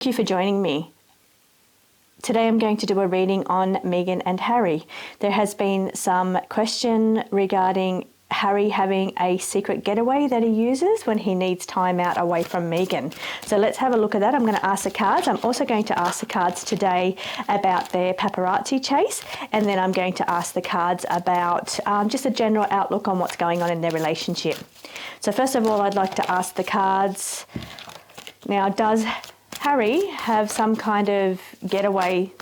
Thank you for joining me. Today I'm going to do a reading on Meghan and Harry. There has been some question regarding Harry having a secret getaway that he uses when he needs time out away from Meghan. So let's have a look at that. I'm going to ask the cards. I'm also going to ask the cards today about their paparazzi chase, and then I'm going to ask the cards about just a general outlook on what's going on in their relationship. So first of all, I'd like to ask the cards, now does Harry have some kind of getaway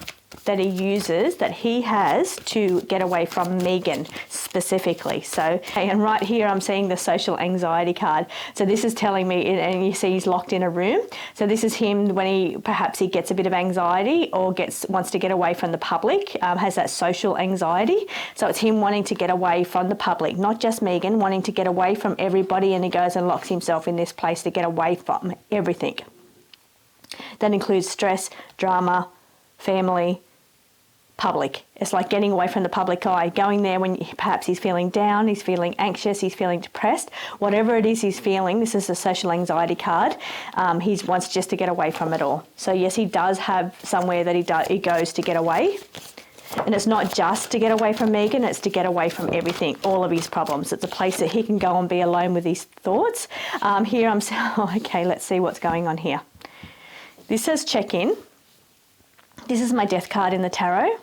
that he uses, that he has to get away from Meghan specifically? So, and right here I'm seeing the social anxiety card. So this is telling me, and you see he's locked in a room. So this is him when perhaps he gets a bit of anxiety or wants to get away from the public, has that social anxiety. So it's him wanting to get away from the public, not just Meghan, wanting to get away from everybody, and he goes and locks himself in this place to get away from everything. That includes stress, drama, family, public. It's like getting away from the public eye, going there when perhaps he's feeling down, he's feeling anxious, he's feeling depressed, whatever it is he's feeling. This is the social anxiety card. He wants just to get away from it all. So yes, he does have somewhere that he goes to get away. And it's not just to get away from Meghan, it's to get away from everything, all of his problems. It's a place that he can go and be alone with his thoughts. Here I'm saying, okay, let's see what's going on here. This says check-in. This is my death card in the tarot,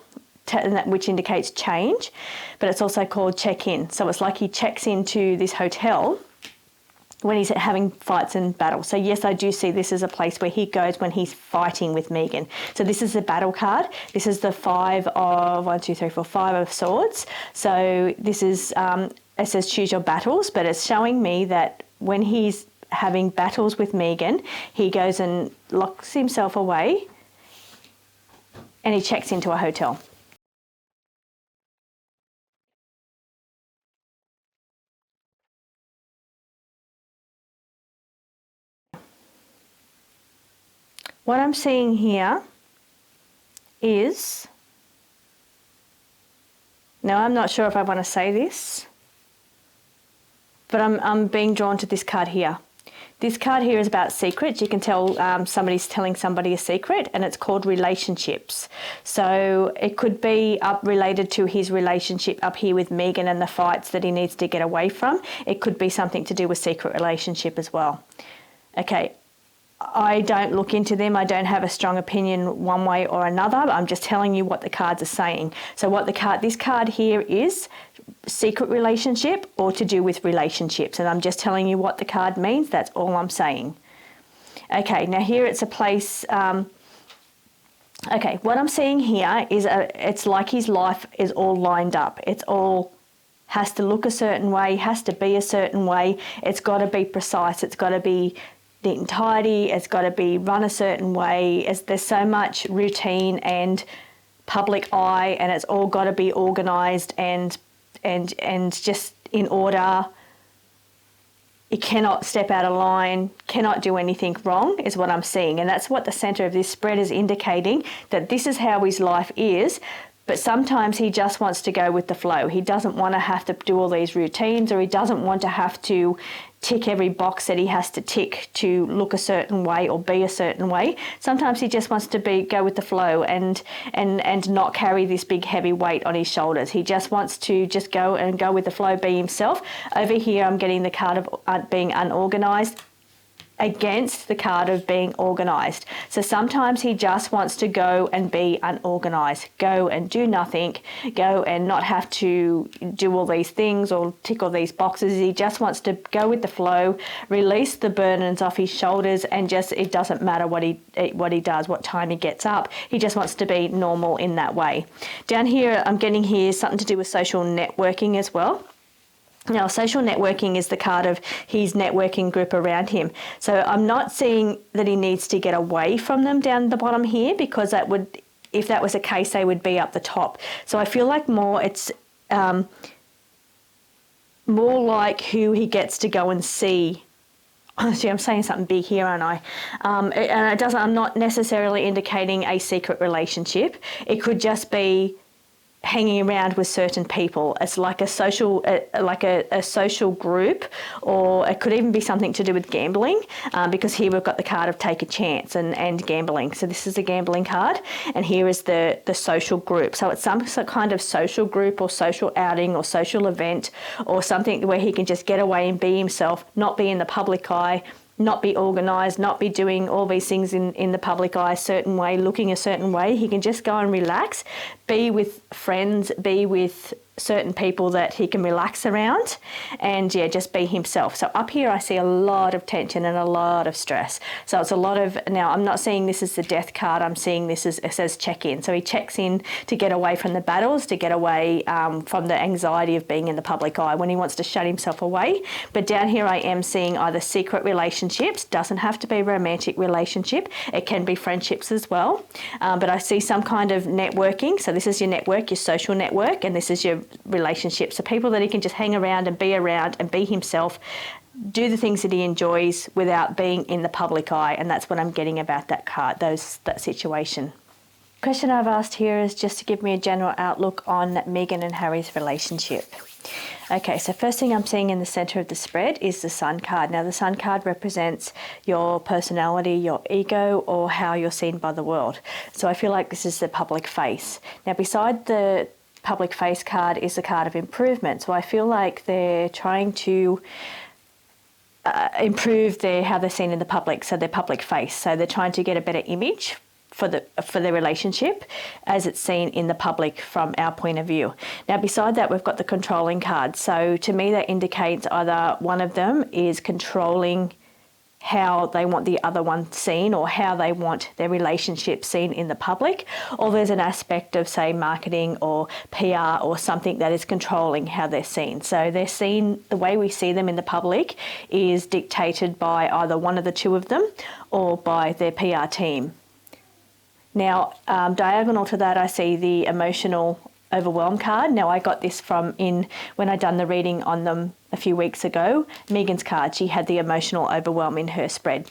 which indicates change, but it's also called check-in. So it's like he checks into this hotel when he's having fights and battles. So yes, I do see this as a place where he goes when he's fighting with Meghan. So this is the battle card. This is the five of swords. So this is, it says choose your battles, but it's showing me that when he's having battles with Meghan, he goes and locks himself away and he checks into a hotel. What I'm seeing here is, now I'm not sure if I want to say this, but I'm being drawn to this card here. This card here is about secrets. You can tell somebody's telling somebody a secret, and it's called relationships. So it could be related to his relationship up here with Meghan and the fights that he needs to get away from. It could be something to do with secret relationship as well. Okay, I don't look into them. I don't have a strong opinion one way or another. I'm just telling you what the cards are saying. So what this card here is, secret relationship or to do with relationships, and I'm just telling you what the card means. That's all I'm saying. Okay, now here it's a place, okay, what I'm seeing here is it's like his life is all lined up. It's all has to look a certain way, has to be a certain way. It's got to be precise. It's got to be neat and tidy. It's got to be run a certain way. There's so much routine and public eye, and it's all got to be organised and just in order. It cannot step out of line, cannot do anything wrong, is what I'm seeing. And that's what the centre of this spread is indicating, that this is how his life is. But sometimes he just wants to go with the flow. He doesn't want to have to do all these routines, or he doesn't want to have to tick every box that he has to tick to look a certain way or be a certain way. Sometimes he just wants to go with the flow and not carry this big heavy weight on his shoulders. He just wants to just go with the flow, be himself. Over here I'm getting the card of being unorganised against the card of being organised. So sometimes he just wants to go and be unorganised, go and do nothing, go and not have to do all these things or tick all these boxes. He just wants to go with the flow, release the burdens off his shoulders, and just, it doesn't matter what he does, what time he gets up. He just wants to be normal in that way. Down here I'm getting here something to do with social networking as well. Now, social networking is the card of his networking group around him. So I'm not seeing that he needs to get away from them down the bottom here, because that would, if that was the case, they would be up the top. So I feel like it's more like who he gets to go and see. See, I'm saying something big here, aren't I? I'm not necessarily indicating a secret relationship. It could just be hanging around with certain people. It's like a social, a social group, or it could even be something to do with gambling, because here we've got the card of take a chance and gambling. So this is a gambling card, and here is the social group. So it's some kind of social group or social outing or social event or something where he can just get away and be himself, not be in the public eye, not be organised, not be doing all these things in the public eye a certain way, looking a certain way. He can just go and relax, be with friends, be with certain people that he can relax around, and yeah, just be himself. So up here I see a lot of tension and a lot of stress. So it's a lot of, now I'm not seeing this as the death card, I'm seeing this as, it says check in. So he checks in to get away from the battles, to get away from the anxiety of being in the public eye, when he wants to shut himself away. But down here I am seeing either secret relationships, doesn't have to be a romantic relationship, it can be friendships as well. But I see some kind of networking. So this is your network, your social network, and this is your relationships. So people that he can just hang around and be himself, do the things that he enjoys without being in the public eye. And that's what I'm getting about that card, that situation. Question I've asked here is just to give me a general outlook on Meghan and Harry's relationship. Okay, so first thing I'm seeing in the centre of the spread is the Sun card. Now the Sun card represents your personality, your ego, or how you're seen by the world. So I feel like this is the public face. Now beside the public face card is the card of improvement. So I feel like they're trying to improve how they're seen in the public, so their public face. So they're trying to get a better image for their relationship as it's seen in the public from our point of view. Now beside that we've got the controlling card. So to me that indicates either one of them is controlling how they want the other one seen, or how they want their relationship seen in the public, or there's an aspect of, say, marketing or PR or something that is controlling how they're seen. So they're seen, the way we see them in the public is dictated by either one of the two of them or by their PR team. Now, diagonal to that, I see the emotional overwhelm card. Now, I got this when I done the reading on them a few weeks ago. Meghan's card, she had the emotional overwhelm in her spread.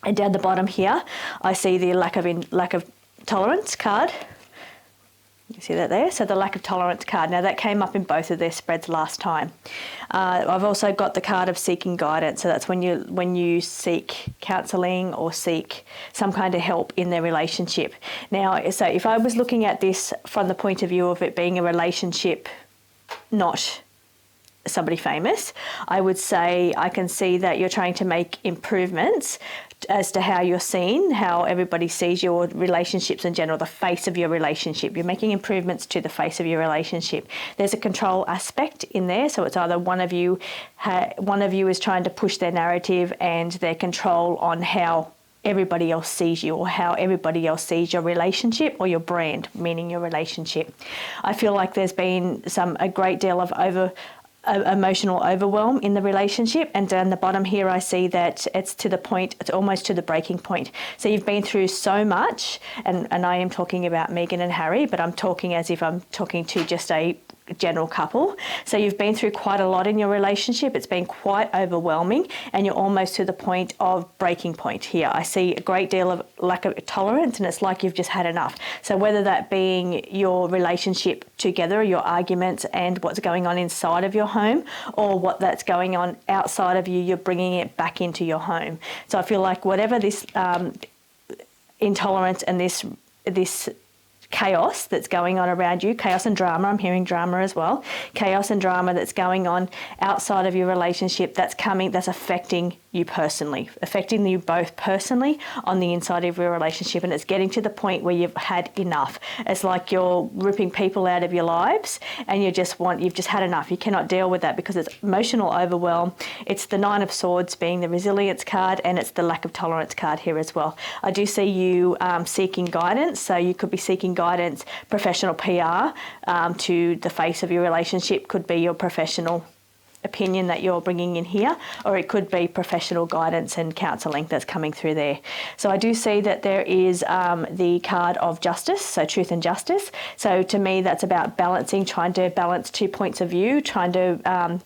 And down the bottom here, I see the lack of tolerance card. You see that there? So the lack of tolerance card. Now that came up in both of their spreads last time. I've also got the card of seeking guidance. So that's when you seek counselling or seek some kind of help in their relationship. Now, so if I was looking at this from the point of view of it being a relationship, not somebody famous, I would say I can see that you're trying to make improvements as to how you're seen, how everybody sees your relationships in general, the face of your relationship. You're making improvements to the face of your relationship. There's a control aspect in there, so it's either one of you is trying to push their narrative and their control on how everybody else sees you, or how everybody else sees your relationship or your brand, meaning your relationship. I feel like there's been a great deal of emotional overwhelm in the relationship, and down the bottom here I see that it's almost to the breaking point. So you've been through so much, and I am talking about Meghan and Harry, but I'm talking as if I'm talking to just a general couple. So you've been through quite a lot in your relationship. It's been quite overwhelming, and you're almost to the point of breaking point here. I see a great deal of lack of tolerance, and it's like you've just had enough. So whether that being your relationship together, your arguments and what's going on inside of your home, or what that's going on outside of you, you're bringing it back into your home. So I feel like whatever this intolerance and this chaos that's going on around you, chaos and drama, I'm hearing drama as well, chaos and drama that's going on outside of your relationship, that's affecting you personally, affecting you both personally on the inside of your relationship, and it's getting to the point where you've had enough. It's like you're ripping people out of your lives and you've just had enough. You cannot deal with that because it's emotional overwhelm. It's the Nine of Swords being the resilience card, and it's the lack of tolerance card here as well. I do see you seeking guidance, so you could be seeking guidance, professional PR to the face of your relationship, could be your professional opinion that you're bringing in here, or it could be professional guidance and counselling that's coming through there. So I do see that there is the card of justice, so truth and justice. So to me that's about balancing, trying to balance 2 points of view, trying to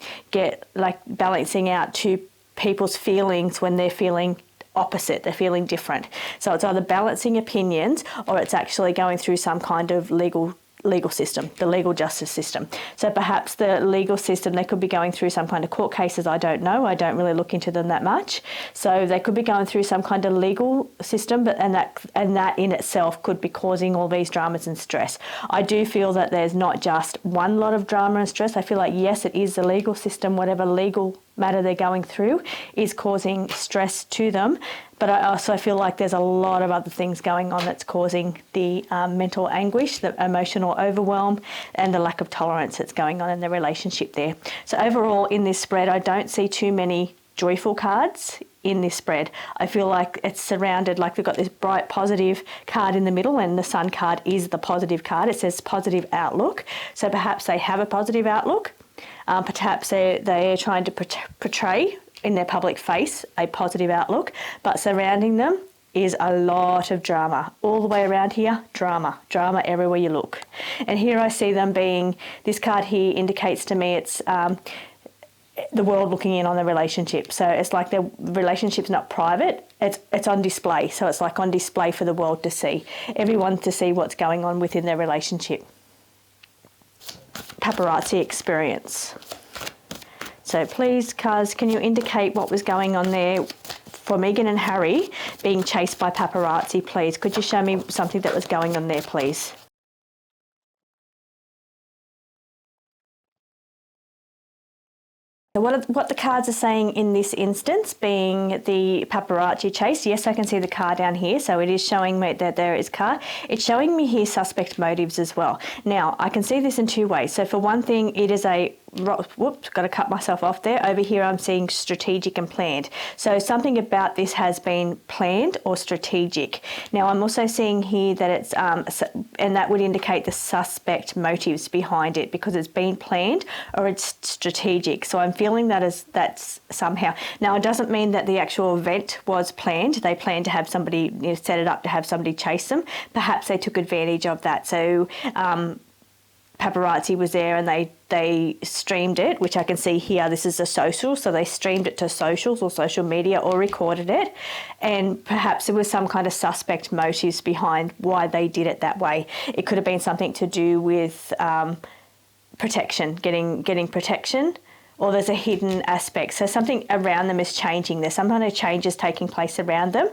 balancing out two people's feelings when they're feeling opposite, they're feeling different. So it's either balancing opinions, or it's actually going through some kind of legal legal system, the legal justice system. So perhaps the legal system, they could be going through some kind of court cases. I don't know. I don't really look into them that much. So they could be going through some kind of legal system, but and that in itself could be causing all these dramas and stress. I do feel that there's not just one lot of drama and stress. I feel like, yes, it is the legal system, whatever legal matter they're going through is causing stress to them. But I also feel like there's a lot of other things going on that's causing the mental anguish, the emotional overwhelm, and the lack of tolerance that's going on in the relationship there. So overall, in this spread, I don't see too many joyful cards in this spread. I feel like it's surrounded, like we've got this bright positive card in the middle, and the Sun card is the positive card. It says positive outlook. So perhaps they have a positive outlook. Perhaps they're trying to portray in their public face a positive outlook, but surrounding them is a lot of drama. All the way around here, drama everywhere you look. And here I see them being, this card here indicates to me it's the world looking in on the relationship. So it's like the relationship's not private, it's on display. So it's like on display for the world to see, everyone to see what's going on within their relationship. Paparazzi experience. So please, cards, can you indicate what was going on there for Meghan and Harry being chased by paparazzi, please? Could you show me something that was going on there, please? So what the cards are saying in this instance, being the paparazzi chase, yes, I can see the car down here, so it is showing me that there is car. It's showing me here suspect motives as well. Now, I can see this in two ways. So for one thing, it is a, whoops, got to cut myself off there. Over here, I'm seeing strategic and planned. So something about this has been planned or strategic. Now, I'm also seeing here that it's, and that would indicate the suspect motives behind it, because it's been planned or it's strategic. So I'm feeling that that's somehow. Now, it doesn't mean that the actual event was planned. They planned to have somebody, set it up to have somebody chase them. Perhaps they took advantage of that. So paparazzi was there and they streamed it, which I can see here. This is a social, so they streamed it to socials or social media or recorded it, and perhaps there was some kind of suspect motives behind why they did it that way. It could have been something to do with protection, getting protection, or there's a hidden aspect. So something around them is changing. There's some kind of changes taking place around them,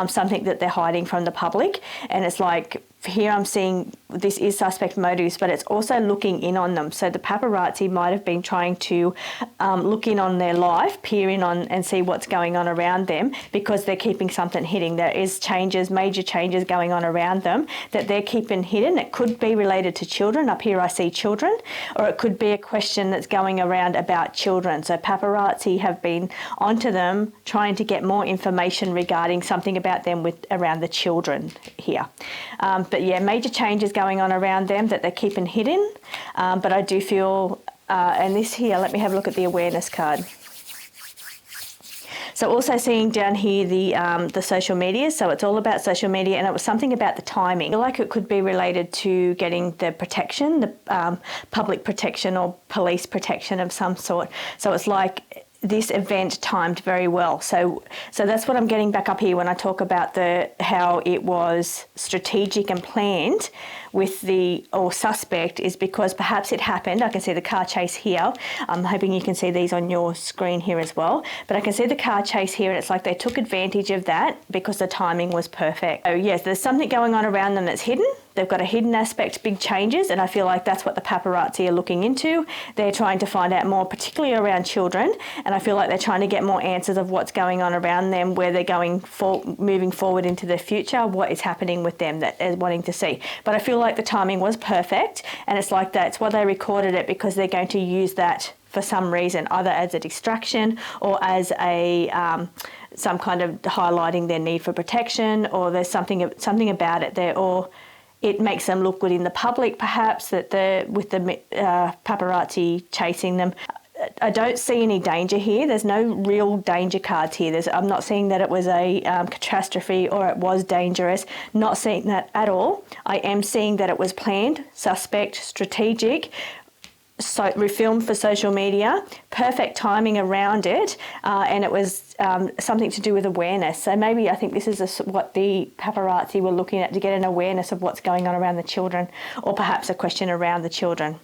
something that they're hiding from the public. And it's like, here I'm seeing this is suspect motives, but it's also looking in on them. So the paparazzi might have been trying to look in on their life, peer in on and see what's going on around them, because they're keeping something hidden. There is changes, major changes going on around them that they're keeping hidden. It could be related to children. Up here I see children, or it could be a question that's going around about children. So paparazzi have been onto them trying to get more information regarding something about them around the children here. But yeah, major changes going on around them that they're keeping hidden. But I do feel, and this here, let me have a look at the awareness card. So also seeing down here the social media, so it's all about social media, and it was something about the timing. I feel like it could be related to getting the protection, the public protection or police protection of some sort. So it's like this event timed very well. So that's what I'm getting back up here when I talk about how it was strategic and planned with or suspect, is because perhaps it happened. I can see the car chase here. I'm hoping you can see these on your screen here as well. But I can see the car chase here, and it's like they took advantage of that because the timing was perfect. So yes, there's something going on around them that's hidden. They've got a hidden aspect, big changes, and I feel like that's what the paparazzi are looking into. They're trying to find out more, particularly around children, and I feel like they're trying to get more answers of what's going on around them, where they're moving forward into the future, what is happening with them that they're wanting to see. But I feel like the timing was perfect, and it's like that's why they recorded it, because they're going to use that for some reason, either as a distraction or as a some kind of highlighting their need for protection, or there's something about it there, or it makes them look good in the public, perhaps, that with the paparazzi chasing them. I don't see any danger here. There's no real danger cards here. I'm not seeing that it was a catastrophe or it was dangerous. Not seeing that at all. I am seeing that it was planned, suspect, strategic, filmed for social media, perfect timing around it, and it was something to do with awareness. So maybe I think this is what the paparazzi were looking at, to get an awareness of what's going on around the children, or perhaps a question around the children.